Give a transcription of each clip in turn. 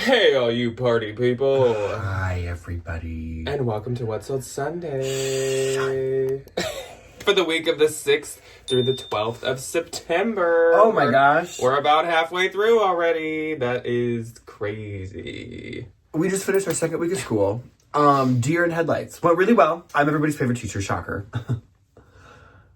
Hey, all you party people. Hi, everybody. And welcome to What's Sold Sunday. For the week of the 6th through the 12th of September. Oh my gosh. We're about halfway through already. That is crazy. We just finished our second week of school. Deer in Headlights. Went really well. I'm everybody's favorite teacher, shocker.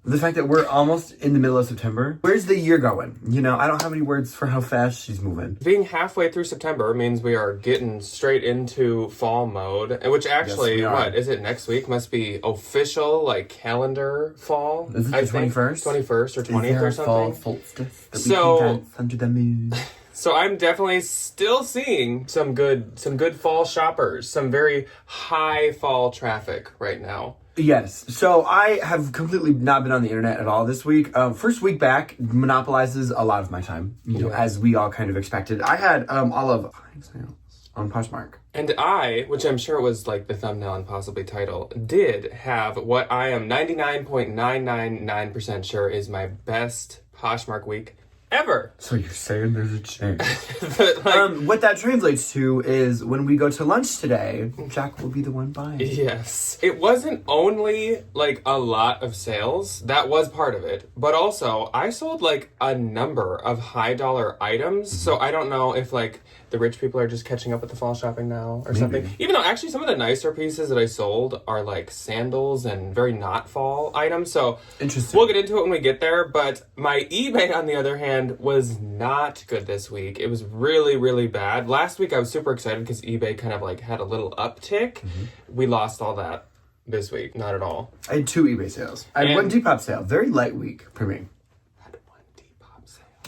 The fact that we're almost in the middle of September. Where's the year going? You know, I don't have any words for how fast she's moving. Being halfway through September means we are getting straight into fall mode, which actually, yes, what, is it next week? Must be official, like, calendar fall. Is it the 21st? 21st or 20th or something. Fall solstice that we can dance under the moon? So I'm definitely still seeing some good fall shoppers, some very high fall traffic right now. Yes. So I have completely not been on the internet at all this week. First week back monopolizes a lot of my time, you know, as we all kind of expected. I had all of 5 sales on Poshmark. And I, which I'm sure was like the thumbnail and possibly title, did have what I am 99.999% sure is my best Poshmark week ever. So you're saying there's a chance. But like, What that translates to is when we go to lunch today, Jack will be the one buying. yes. It wasn't only like a lot of sales. That was part of it. But also, I sold like a number of high dollar items. Mm-hmm. So I don't know if like the rich people are just catching up with the fall shopping now or something. Even though actually some of the nicer pieces that I sold are like sandals and very not fall items. So interesting. We'll get into it when we get there. But my eBay, on the other hand, was not good this week. It was really, really bad. Last week I was super excited because eBay kind of like had a little uptick. Mm-hmm. We lost all that this week. Not at all. I had 2 eBay sales. I had 1 Depop sale. Very light week for me.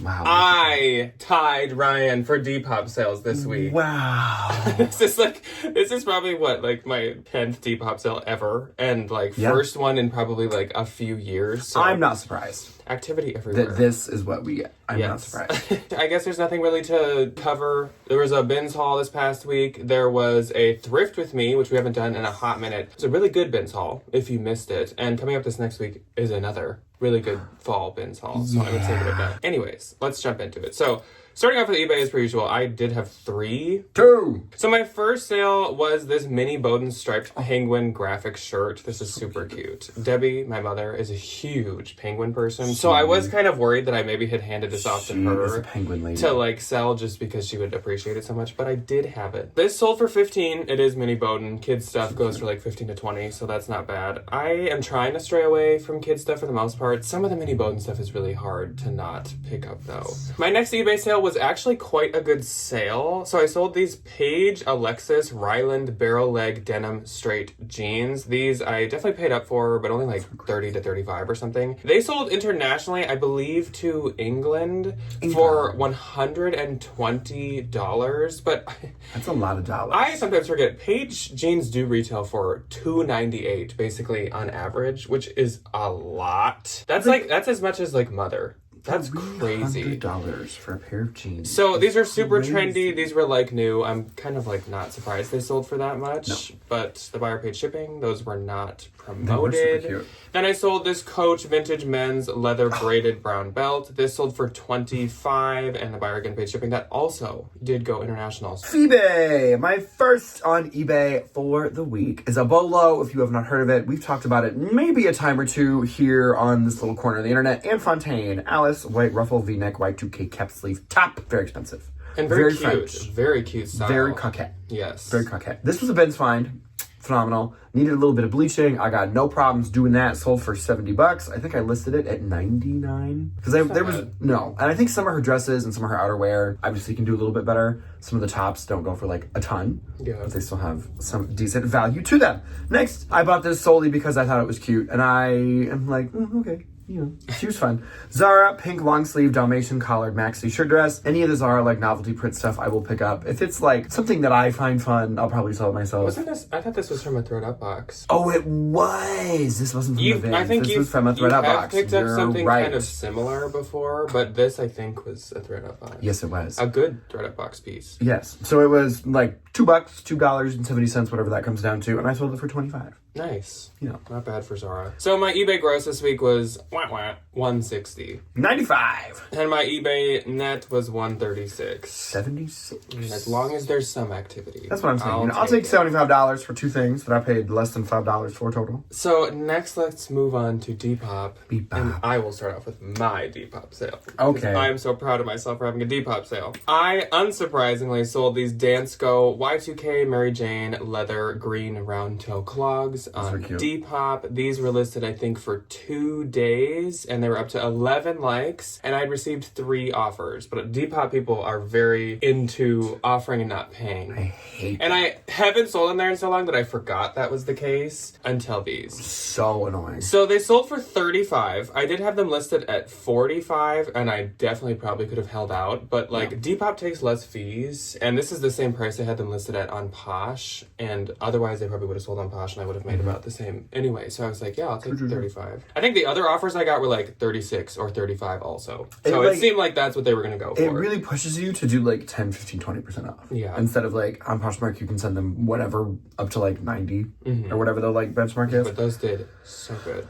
Wow. I tied Ryan for Depop sales this week. Wow. This is probably what, like my 10th Depop sale ever. And like first one in probably like a few years. So I'm not surprised. Activity everywhere. This is what we get. I'm not surprised. I guess there's nothing really to cover. There was a bins haul this past week. There was a thrift with me, which we haven't done in a hot minute. It's a really good bins haul if you missed it. And coming up this next week is another really good fall bins haul. So I would say that. Anyways, let's jump into it. So starting off with eBay as per usual, I did have 3. 2. So my first sale was this mini Bowden striped penguin graphic shirt. This is super cute. Debbie, my mother, is a huge penguin person. So I was kind of worried that I maybe had handed this off to her a penguin lady. to like sell just because she would appreciate it so much, but I did have it. This sold for $15. It is mini Bowden. Kids stuff goes for like $15 to $20, so that's not bad. I am trying to stray away from kids stuff for the most part. Some of the mini Bowden stuff is really hard to not pick up though. My next eBay sale was actually quite a good sale. So I sold these Paige Alexis Ryland barrel leg denim straight jeans. These I definitely paid up for, but only like 30 to 35 or something. They sold internationally, I believe, to England for $120, but that's a lot of dollars. I sometimes forget Paige jeans do retail for $298 basically on average, which is a lot. That's that's as much as like Mother. That's crazy. $100 for a pair of jeans. So these are super trendy. These were like new. I'm kind of like not surprised they sold for that much. No. But the buyer paid shipping. Those were not promoted. They were super cute. Then I sold this Coach vintage men's leather braided brown belt. This sold for $25, and the buyer again paid shipping. That also did go international. eBay. My first on eBay for the week is a bolo. If you have not heard of it, we've talked about it maybe a time or two here on this little corner of the internet. Anne Fontaine, Alice, white ruffle V-neck, white 2K cap sleeve top. Very expensive. And very cute. French. Very cute style. Very coquette. Yes. Very coquette. This was a Ben's find. Phenomenal. Needed a little bit of bleaching. I got no problems doing that. Sold for $70. I think I listed it at $99 because there was no. And I think some of her dresses and some of her outerwear obviously can do a little bit better. Some of the tops don't go for like a ton, but they still have some decent value to them. Next, I bought this solely because I thought it was cute, and I am like, okay. You know, she was fun. Zara, pink long sleeve Dalmatian collared maxi shirt dress. Any of the Zara like novelty print stuff I will pick up. If it's like something that I find fun, I'll probably sell it myself. Wasn't this? I thought this was from a Thread Up box. Oh, it was. This wasn't from the Vans. I think this was from a Thread Up box. Picked up something kind of similar before, but this I think was a Thread Up box. Yes, it was. A good Thread Up box piece. Yes. So it was like $2, $2.70, whatever that comes down to, and I sold it for $25. Nice. Yeah. Not bad for Zara. So my eBay gross this week was 160. 95. And my eBay net was 136. 76. And as long as there's some activity. That's what I'm saying. I'll take $75 for two things that I paid less than $5 for total. So next, let's move on to Depop. Depop. And I will start off with my Depop sale. Okay. I am so proud of myself for having a Depop sale. I unsurprisingly sold these Dansko Y2K Mary Jane leather green round toe clogs on Depop. These were listed, I think, for 2 days, and they were up to 11 likes, and I'd received 3 offers. But Depop people are very into offering and not paying. I hate And I haven't sold in there in so long that I forgot that was the case until these. So annoying. So they sold for 35. I did have them listed at 45, and I definitely probably could have held out, but like Depop takes less fees, and this is the same price I had them listed at on Posh, and otherwise they probably would have sold on Posh and I would have made about the same anyway. So I was like, yeah, I'll take 35. I think the other offers I got were like 36 or 35 also. So it seemed like that's what they were going to go for. It really pushes you to do like 10, 15, 20% off. Yeah. Instead of like on Poshmark, you can send them whatever up to like 90 or whatever the like benchmark is. But those did so good.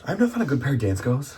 I've not found a good pair of Danskos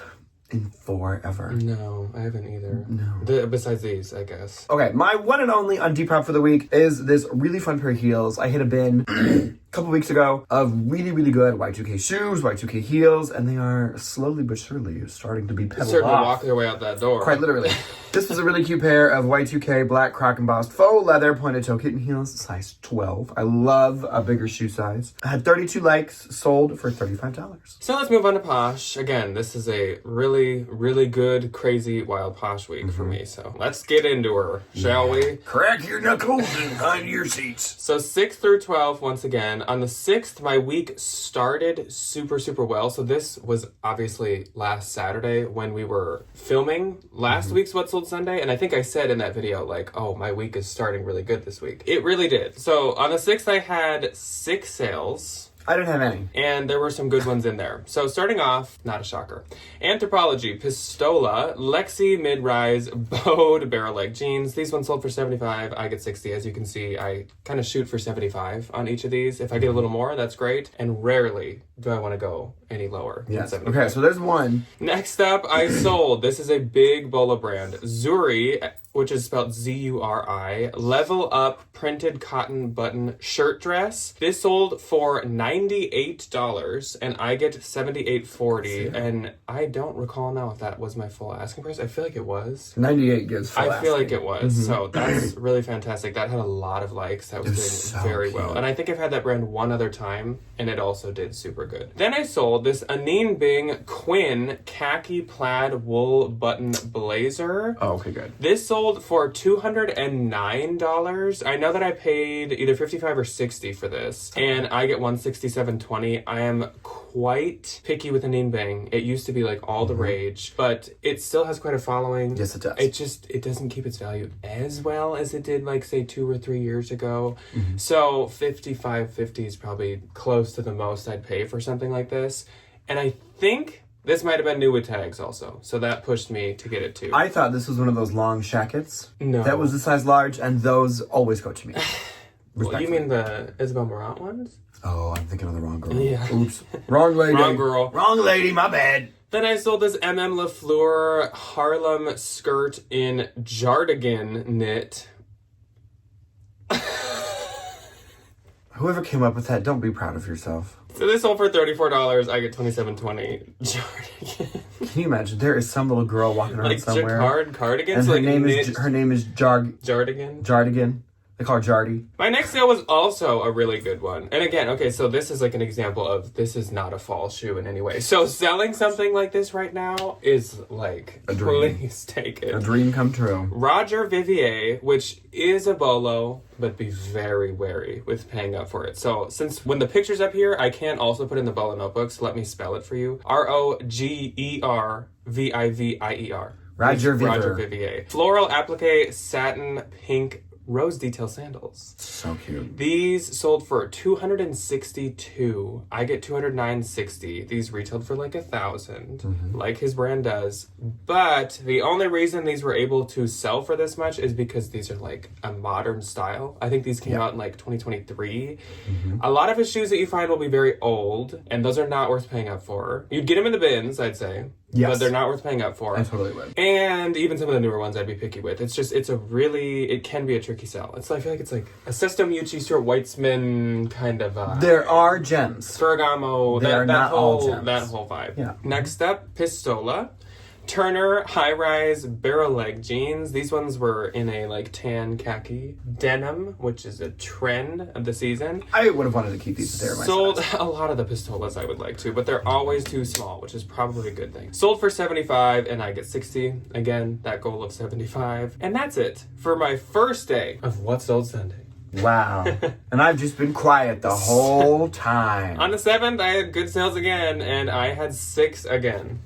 in forever. No, I haven't either. No. Besides these, I guess. Okay, my one and only on Depop for the week is this really fun pair of heels. I hit a bin a couple weeks ago of really, really good Y2K shoes, Y2K heels, and they are slowly but surely starting to be pebbled Starting off. to walk their way out that door. Quite literally. This was a really cute pair of Y2K black croc embossed faux leather pointed toe kitten heels, size 12. I love a bigger shoe size. I had 32 likes, sold for $35. So let's move on to Posh. Again, this is a really, really good, crazy, wild Posh week for me. So let's get into her, shall we? Crack your knuckles and hide your seats. So 6 through 12, once again. On the 6th, my week started super, super well. So this was obviously last Saturday when we were filming last week's What Sold Sunday. And I think I said in that video, like, oh, my week is starting really good this week. It really did. So on the 6th, I had 6 sales. I didn't have any. And there were some good ones in there. So starting off, not a shocker. Anthropology, Pistola, Lexi Mid-Rise, Bode, Barrel Leg Jeans. These ones sold for 75. I get 60. As you can see, I kind of shoot for 75 on each of these. If I get a little more, that's great. And rarely do I want to go any lower than 75. Okay, so there's one. Next up, I sold. This is a big Bolo brand. Zuri, which is spelled Z-U-R-I, Level Up Printed Cotton Button Shirt Dress. This sold for $98, and I get $78.40. And I don't recall now if that was my full asking price. I feel like it was. 98 gives full I feel like it was. So that's really fantastic. That had a lot of likes. That was doing very well. And I think I've had that brand one other time, and it also did super good. Then I sold this Anine Bing Quinn Khaki Plaid Wool Button Blazer. Oh, okay, good. This sold for $209. I know that I paid either $55 or $60 for this, and I get $167.20. I am quite picky with Anine Bing. It used to be like all the rage, but it still has quite a following. Yes, it does. It doesn't keep its value as well as it did like say 2 or 3 years ago. So $55.50 is probably close to the most I'd pay for something like this. And I think this might have been new with tags also, so that pushed me to get it too. I thought this was one of those long shackets. No. That was the size large, and those always go to me. Well, you mean the Isabel Marant ones? Oh, I'm thinking of the wrong girl. Yeah. Oops. Wrong lady. Wrong girl. Wrong lady, my bad. Then I sold this MM LaFleur Harlem skirt in Jardigan knit. Whoever came up with that, don't be proud of yourself. So this sold for $34. I get $27.20. Jardigan. Can you imagine? There is some little girl walking around Like somewhere. jacquard cardigans? And her like name knit is Jardigan. Jardigan. They call her Jardy. My next sale was also a really good one. And again, okay, so this is like an example of this is not a fall shoe in any way. So selling something like this right now is like, A dream. please take it. A dream come true. Roger Vivier, which is a bolo, but be very wary with paying up for it. So since when the picture's up here, I can't also put in the bolo notebooks. Let me spell it for you. Rogervivier. Roger Vivier. Roger Vivier. Floral applique satin pink rose detail sandals. So cute. These sold for $262. I get $209.60. These retailed for like $1,000, like his brand does. But the only reason these were able to sell for this much is because these are like a modern style. I think these came out in like 2023. A lot of his shoes that you find will be very old, and those are not worth paying up for. You'd get them in the bins, I'd say. Yes. But they're not worth paying up for. I totally would. And even some of the newer ones I'd be picky with. It can be a tricky sell. I feel like it's like a System Yuchi, Stuart Weitzman kind of There are gems. Ferragamo, They are not all gems. that whole vibe. Yeah. Next up, Pistola. Turner high-rise barrel leg jeans. These ones were in a like tan khaki denim, which is a trend of the season. I would have wanted to keep these, but they're my Sold size. a lot of the Pistolas I would like to, but they're always too small, which is probably a good thing. Sold for $75 and I get $60. Again, that goal of $75. And that's it for my first day of What's Sold Sunday. Wow. And I've just been quiet the whole time. On the 7th, I had good sales again, and I had 6 again.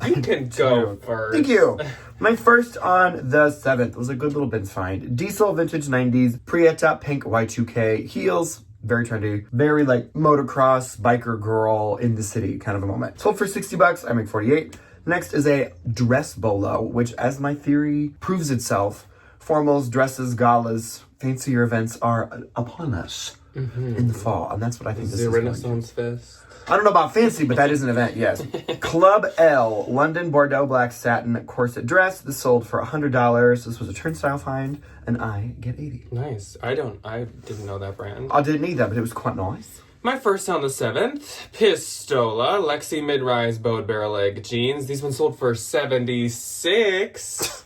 You can go first. Thank you. My first on the 7th was a good little bins find. Diesel vintage 90s, Prieta pink Y2K heels. Very trendy. Very like motocross, biker girl in the city kind of a moment. Sold for $60. I make 48. Next is a dress bolo, which as my theory proves itself, formals, dresses, galas, fancier events are upon us in the fall. And that's what I think this is The going to Renaissance Fest. I don't know about fancy, but that is an event, yes. Club L, London Bordeaux black satin corset dress. This sold for $100. This was a turnstile find, and I get 80. Nice. I didn't know that brand. I didn't need that, but it was quite nice. My first on the 7th, Pistola, Lexi mid-rise bowed barrel leg jeans. These ones sold for $76.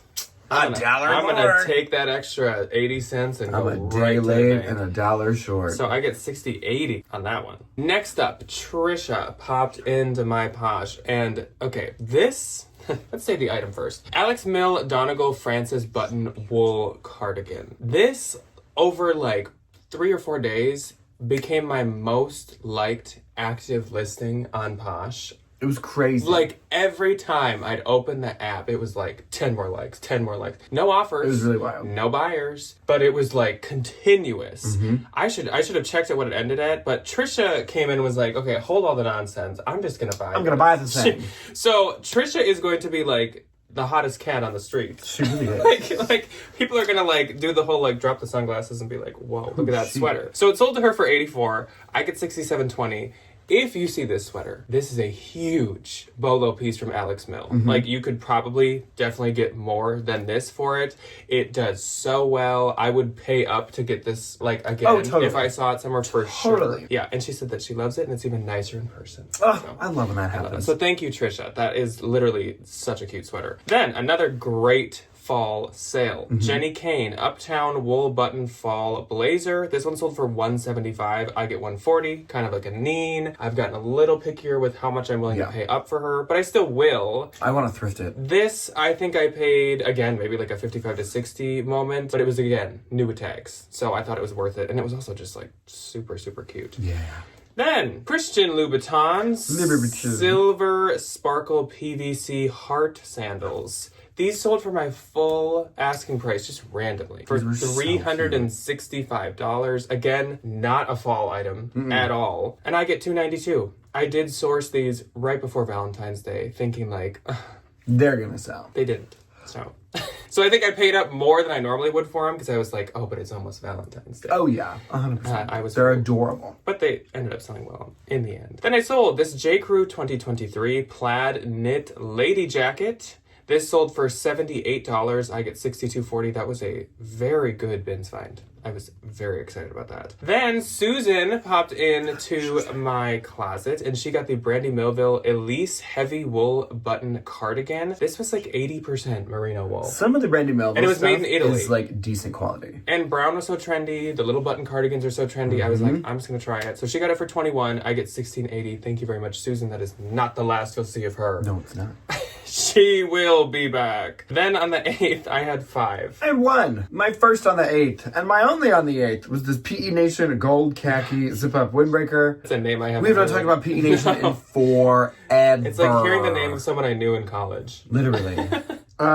I'm gonna take that extra 80 cents and I'm go a day right to the late bank. and $1 short. So I get 60-80 on that one. Next up, Trisha popped into my Posh. And, okay, this... Let's say the item first. Alex Mill Donegal Francis button wool cardigan. This, over like 3 or 4 days, became my most liked active listing on Posh. It was crazy. Like, every time I'd open the app, it was like 10 more likes, 10 more likes. No offers. It was really wild. No buyers. But it was like continuous. I should have checked at what it ended at, but Trisha came in and was like, okay, hold all the nonsense. I'm just going to buy it. I'm going to buy the thing. So Trisha is going to be like the hottest cat on the street. She really is. like people are gonna like do the whole like drop the sunglasses and be like, whoa, look at that sweater. So it sold to her for $84. I get $67.20. If you see this sweater, this is a huge bolo piece from Alex Mill. Like, you could probably definitely get more than this for it. It does so well. I would pay up to get this, like, again, if I saw it somewhere for sure. Yeah, and she said that she loves it, and it's even nicer in person. Oh, I love when that happens. So thank you, Trisha. That is literally such a cute sweater. Then, another great fall sale. Jenny Kane Uptown wool button fall blazer. This one sold for $175. I get $140. Kind of like a neen. I've gotten a little pickier with how much I'm willing to pay up for her, but I still will. I want to thrift it. This, I think I paid, again, maybe like a 55 to 60 moment, but it was, again, new with tags. So I thought it was worth it. And it was also just like super, super cute. Yeah. Then, Christian Louboutins silver sparkle PVC heart sandals. These sold for my full asking price, just randomly, for $365. Again, not a fall item at all. And I get $292. I did source these right before Valentine's Day, thinking like... They're gonna sell. They didn't. So I think I paid up more than I normally would for them, because I was like, oh, but it's almost Valentine's Day. Oh yeah, 100%. They're adorable. But they ended up selling well in the end. Then I sold this J. Crew 2023 plaid knit lady jacket. This sold for $78. I get $62.40. That was a very good bins find. I was very excited about that. Then Susan popped into my closet and she got the Brandy Melville Elise heavy wool button cardigan. This was like 80% merino wool. Some of the Brandy Melville and it was made in Italy. Is like decent quality. And brown was so trendy. The little button cardigans are so trendy. I was like, I'm just gonna try it. So she got it for $21. I get $16.80. Thank you very much, Susan. That is not the last you'll see of her. No, it's not. She will be back. Then on the 8th, I had 5. I had 1. My first on the 8th, and my only on the 8th was this PE Nation gold khaki zip-up windbreaker. It's a name I haven't We have not talked about PE Nation in forever. It's like hearing the name of someone I knew in college. Literally.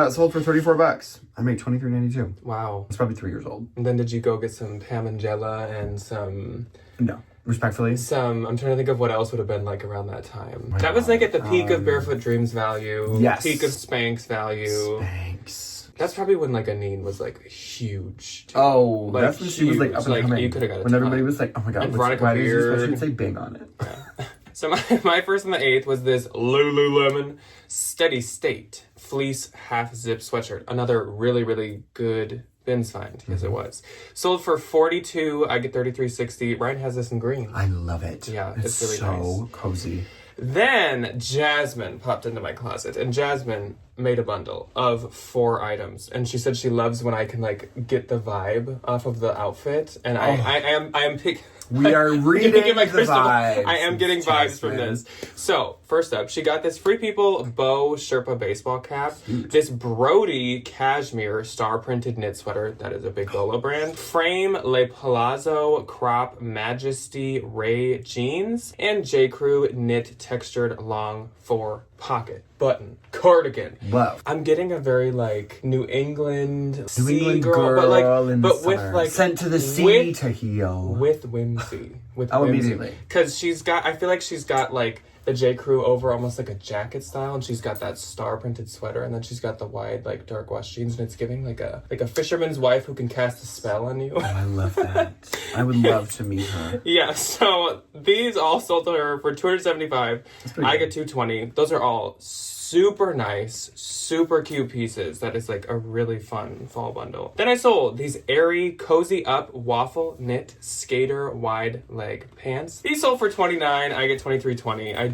Sold for $34. I made $23.92. Wow. It's probably 3 years old. And then did you go get some Pam and Jella and some... No. Respectfully. I'm trying to think of what else would have been like around that time. My That was God. like at the peak of Barefoot Dreams value. Yes. Peak of Spanx value. Thanks. That's probably when like Anine was like huge. Too. Oh, Like, that's when she was like huge. up and Like, coming. you coulda got a when ton. everybody was like, oh my God, And what's, Veronica why does this Beard. especially say Bing on it? Yeah. So my first on the 8th was this Lululemon Steady State fleece half zip sweatshirt. Another really, really good bins find, because it was. Sold for $42. I get $33.60. Ryan has this in green. I love it. Yeah, it's really so nice. cozy. Then Jasmine popped into my closet, and Jasmine made a bundle of 4 items, and she said she loves when I can like get the vibe off of the outfit, and I am pick. We are reading my the crystal ball. vibes. I am getting vibes from Jasmine. this. So, first up, she got this Free People Bow Sherpa baseball cap, this Brody cashmere star printed knit sweater, that is a big Bolo brand, Frame Le Palazzo crop Majesty Ray jeans, and J. Crew knit textured long 4 pocket button cardigan. Love. I'm getting a very like New England New England girl, but like in the with summer. like Sent to the sea with- to heal. with whimsy. With Oh, whimsy. immediately. Because I feel like she's got like the J. Crew over almost like a jacket style, and she's got that star printed sweater, and then she's got the wide like dark wash jeans, and it's giving like a fisherman's wife who can cast a spell on you. Oh, I love that. I would love to meet her. Yeah, so these all sold to her for $275. I get $220. Those are all super nice, super cute pieces. That is like a really fun fall bundle. Then I sold these airy, cozy up waffle knit skater wide leg pants. These sold for $29. I get $23.20.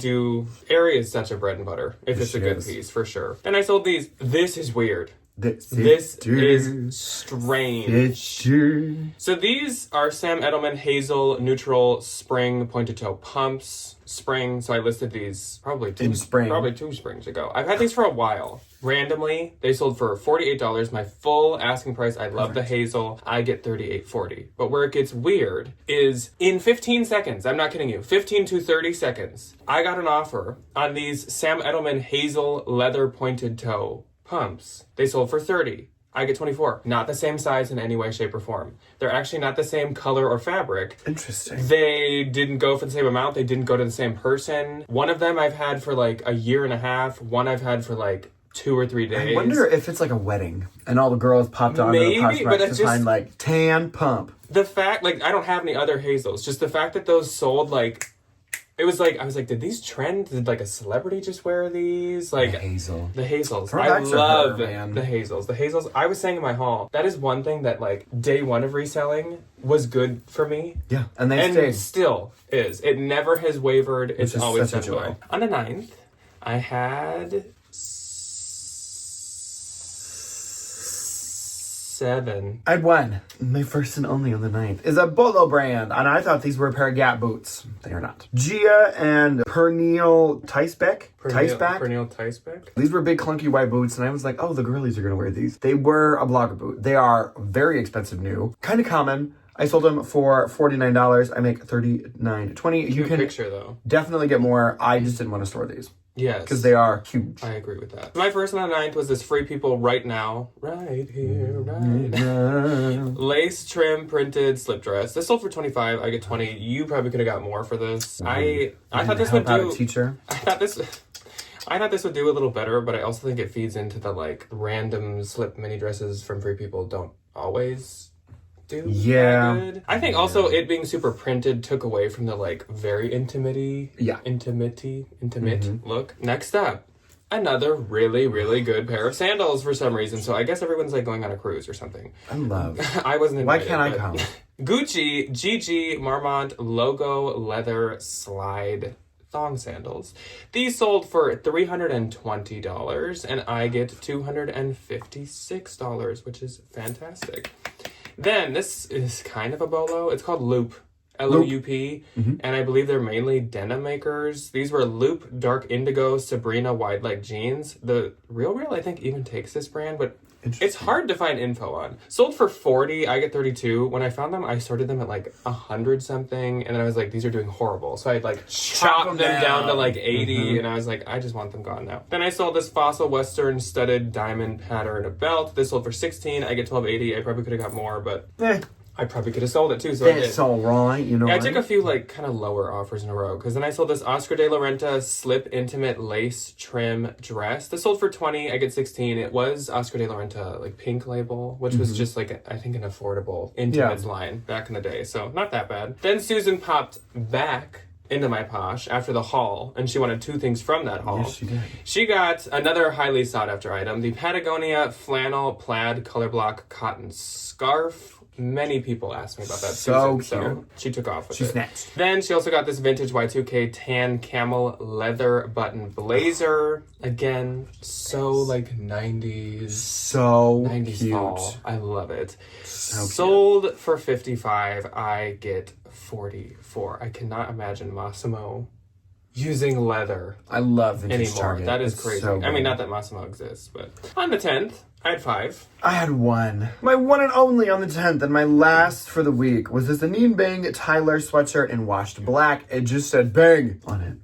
Airy is such a bread and butter if it's a good is. piece for sure. Then I sold these. This is weird. This is strange. It's So these are Sam Edelman Hazel Neutral Spring Pointed Toe Pumps. Spring, so I listed these probably two springs ago. I've had these for a while. Randomly, they sold for $48. My full asking price. I love the Hazel. I get $38.40. But where it gets weird is in 15 seconds, I'm not kidding you, 15 to 30 seconds, I got an offer on these Sam Edelman Hazel Leather Pointed Toe pumps. They sold for $30. I get $24. Not the same size in any way, shape, or form. They're actually not the same color or fabric. interesting. They didn't go for the same amount. They didn't go to the same person. One of them I've had for like a year and a half. One I've had for like 2 or 3 days. I wonder if it's like a wedding and all the girls popped on Maybe, the Poshmark but to it's just- find like tan pump. The fact, like, I don't have any other Hazels. Just the fact that those sold, like, it was like, I was like, did these trend? Did like a celebrity just wear these? Like, Hazel. The Hazels. Throw I back to love her, man. the Hazels. The Hazels, I was saying in my haul, that is one thing that, like, day one of reselling was good for me. Yeah, and they And stayed. still is. It never has wavered. It's is always such a done joy. well. On the 9th, I had 7. I had one. My first and only on the 9th is a Bolo brand, and I thought these were a pair of Gap boots. They are not. Gia and Pernille Teisbeck. Pernille Teisbeck. These were big clunky white boots, and I was like, oh, the girlies are gonna wear these. They were a blogger boot. They are very expensive new, kind of common. I sold them for $49. I make $39.20. You Cute can picture though. definitely get more. I just didn't want to store these Yes. because they are huge. I agree with that. My first on the 9th was this Free People Right Now. Right here, right now. Lace trim printed slip dress. This sold for $25. I get $20. You probably could have got more for this. I thought this would Help out do. a teacher. I thought this would do a little better, but I also think it feeds into the like random slip mini dresses from Free People don't always do Yeah. that good. I think also it being super printed took away from the like very intimate look. Next up, another really, really good pair of sandals for some reason. So I guess everyone's like going on a cruise or something. I love. I wasn't Why invited. can't I but- come? Gucci GG Marmont logo leather slide thong sandals. These sold for $320 and I get $256, which is fantastic. Then this is kind of a bolo. It's called Loop. L-O-U-P. And I believe they're mainly denim makers. These were Loop Dark Indigo Sabrina wide leg jeans. The Real I think even takes this brand, but It's hard to find info on. Sold for $40, I get $32. When I found them, I sorted them at like 100 something, and then I was like, these are doing horrible. So I like chopped them down to like 80, and I was like, I just want them gone now. Then I sold this Fossil Western studded diamond pattern belt. This sold for $16, I get $12.80. I probably could have got more, but I probably could have sold it too, so I did. It's all right, you know. Yeah, I took a few like kind of lower offers in a row, because then I sold this Oscar de la Renta slip intimate lace trim dress. This sold for $20, I get $16. It was Oscar de la Renta like pink label, which was just like I think an affordable intimates line back in the day, so not that bad. Then Susan popped back into my Posh after the haul, and she wanted 2 things from that haul. Yes, she did. She got another highly sought after item, the Patagonia flannel plaid color block cotton scarf. Many people asked me about that. So Susan, cute. so she took off with it. She snatched. Then she also got this vintage Y2K tan camel leather button blazer. Again, so like 90s. So 90s cute. fall. I love it. So cute. Sold for $55, I get $44. I cannot imagine Massimo using leather I love vintage anymore. Target. That is It's crazy. so I mean, good. not that Massimo exists, but on the 10th, I had 5. I had 1. My one and only on the 10th, and my last for the week was this Anine Bang Tyler sweatshirt in washed black. It just said bang on it.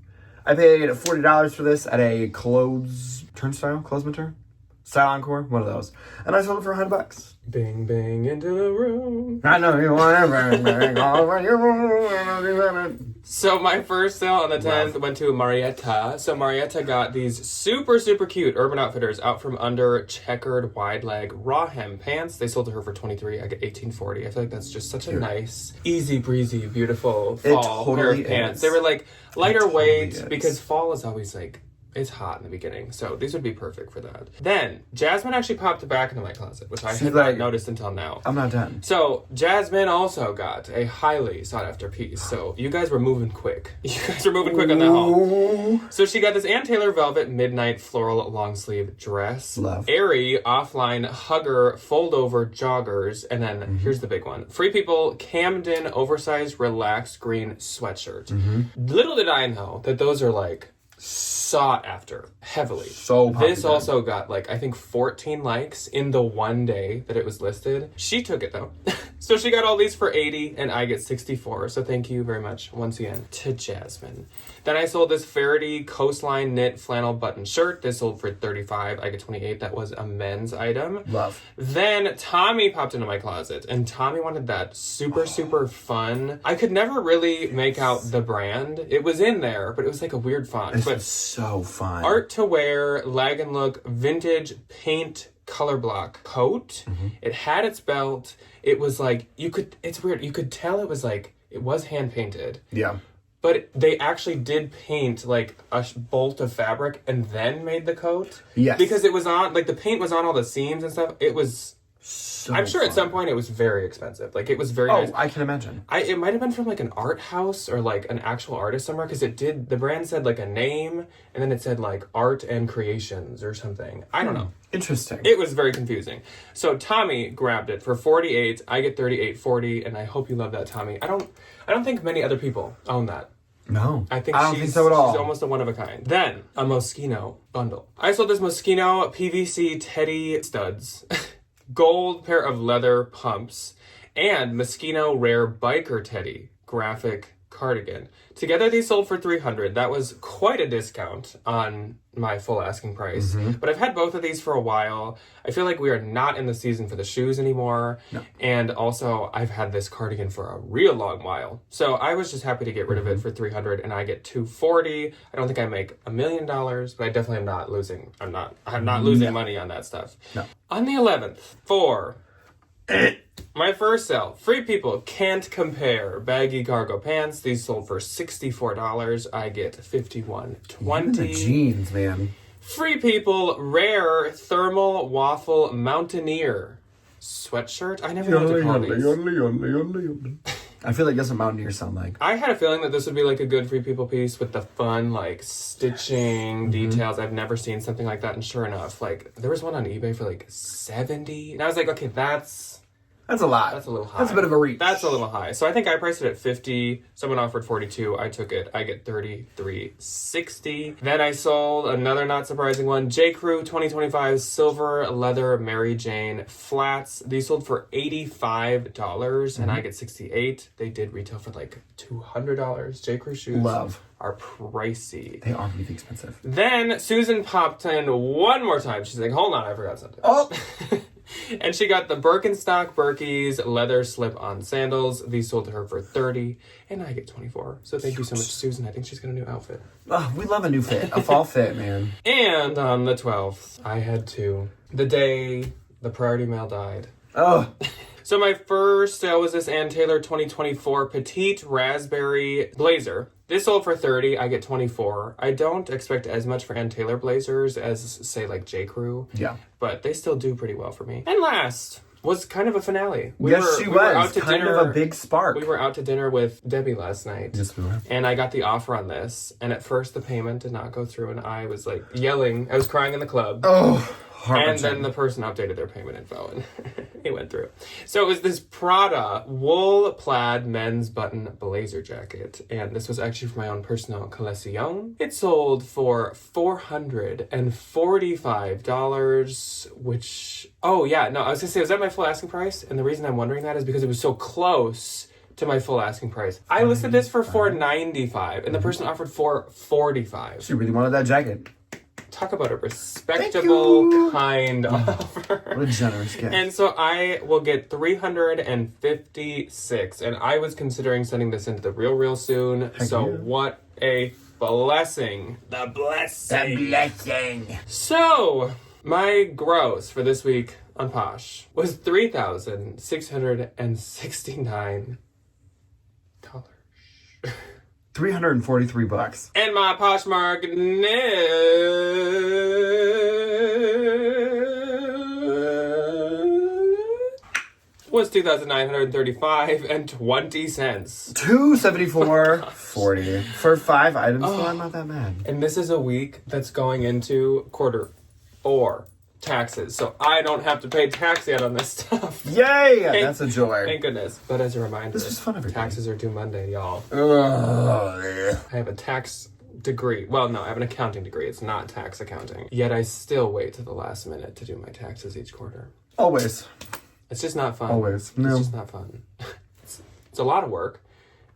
I paid $40 for this at a clothes mater? Style Encore, one of those. And I sold it for $100. Bing, bing into the room. I know you want to bang, bang all over your room. So my first sale on the 10th went to Marietta. So Marietta got these super, super cute Urban Outfitters out from under checkered wide leg raw hem pants. They sold to her for $23. I get $18.40. I feel like that's just such a nice, easy breezy, beautiful fall pair of pants. They were like lighter weight because fall is always like, it's hot in the beginning, so these would be perfect for that. Then, Jasmine actually popped back into my closet, which I had not noticed until now. I'm not done. So, Jasmine also got a highly sought-after piece, so you guys were moving quick. You guys were moving quick on that haul. So she got this Ann Taylor velvet midnight floral long-sleeve dress. Love. Airy offline hugger fold-over joggers, and then here's the big one. Free People Camden oversized relaxed green sweatshirt. Little did I know that those are like sought after heavily. So popular. This also got like I think 14 likes in the one day that it was listed. She took it though. So she got all these for $80 and I get $64. So thank you very much once again to Jasmine. Then I sold this Faraday Coastline knit flannel button shirt. This sold for $35. I get $28. That was a men's item. Love. Then Tommy popped into my closet and Tommy wanted that super, super fun. I could never really make out the brand. It was in there, but it was like a weird font. But so fun. art to wear, lag and look, vintage paint color block coat. It had its belt. It was like, it's weird. You could tell it was like, it was hand painted. Yeah. But they actually did paint like a bolt of fabric and then made the coat. Yes. Because it was on, like the paint was on all the seams and stuff. It was, So I'm sure fun. at some point it was very expensive. Like it was very nice. I can imagine. It might have been from like an art house or like an actual artist somewhere because the brand said like a name and then it said like art and creations or something. I don't know. Interesting. It was very confusing. So Tommy grabbed it for $48. I get $38.40 and I hope you love that, Tommy. I don't think many other people own that. No. I don't think so at all. She's almost a one of a kind. Then a Moschino bundle. I sold this Moschino PVC Teddy studs. Gold pair of leather pumps, and Moschino Rare Biker Teddy graphic cardigan. Together these sold for $300. That was quite a discount on my full asking price. But I've had both of these for a while. I feel like we are not in the season for the shoes anymore. No. And also I've had this cardigan for a real long while. So I was just happy to get rid of it for $300 and I get $240. I don't think I make $1 million, but I definitely am not losing. I'm not losing money on that stuff. No. On the 11th, for my first sale, Free People Can't Compare baggy cargo pants. These sold for $64. I get $51.20. The jeans, man. Free People Rare Thermal Waffle Mountaineer sweatshirt. I never know what to call these. I feel like that's what Mountaineers sound like. I had a feeling that this would be like a good Free People piece with the fun like stitching details. I've never seen something like that, and sure enough, like there was one on eBay for like $70, and I was like, okay, that's That's a lot. That's a little high. That's a bit of a reach. That's a little high. So I think I priced it at $50. Someone offered $42. I took it. I get $33.60. Then I sold another not surprising one. J. Crew 2025 silver leather Mary Jane flats. These sold for $85 and I get $68. They did retail for like $200. J. Crew shoes are pricey. They are really expensive. Then Susan popped in one more time. She's like, hold on, I forgot something. Oh! And she got the Birkenstock Berkeys leather slip-on sandals. These sold to her for $30, and I get $24. So thank you so much, Susan. I think she's got a new outfit. Oh, we love a new fit. A fall fit, man. And on the 12th, I had the day the priority mail died. Oh. So my first sale was this Ann Taylor 2024 Petite Raspberry Blazer. This sold for $30. I get $24. I don't expect as much for Ann Taylor blazers as, say, like J. Crew. Yeah. But they still do pretty well for me. And last was kind of a finale. She was. Kind of a big spark. We were out to dinner with Debbie last night. Yes, we were. And I got the offer on this. And at first the payment did not go through. And I was like yelling. I was crying in the club. Oh. And then the person updated their payment info and it went through. So it was this Prada wool plaid men's button blazer jacket. And this was actually for my own personal collection. It sold for $445, which, oh yeah, no, I was gonna say, was that my full asking price? And the reason I'm wondering that is because it was so close to my full asking price. I listed this for $495 and the person offered $445. She really wanted that jacket. Talk about a respectable, kind offer. What a generous gift. And so I will get $356. And I was considering sending this into the real soon. What a blessing. The blessing. The blessing. So my gross for this week on Posh was $3,669. $343. And my Poshmark was $2,935.20. $274.40 for 5 items. So I'm not that mad. And this is a week that's going into quarter 4 taxes, so I don't have to pay tax yet on this stuff. Yay! That's a joy. Thank goodness. But as a reminder, this is fun. Taxes are due Monday, y'all. Yeah. I have a tax degree. Well, no, I have an accounting degree. It's not tax accounting. Yet I still wait to the last minute to do my taxes each quarter. Always. It's just not fun. Always. No. It's just not fun. It's a lot of work.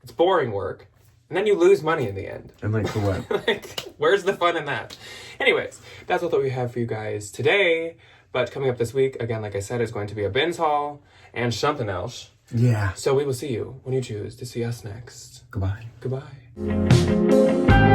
It's boring work. And then you lose money in the end. And like, for what? Like, where's the fun in that? Anyways, that's what we have for you guys today. But coming up this week, again, like I said, is going to be a Ben's haul and something else. Yeah. So we will see you when you choose to see us next. Goodbye. Goodbye.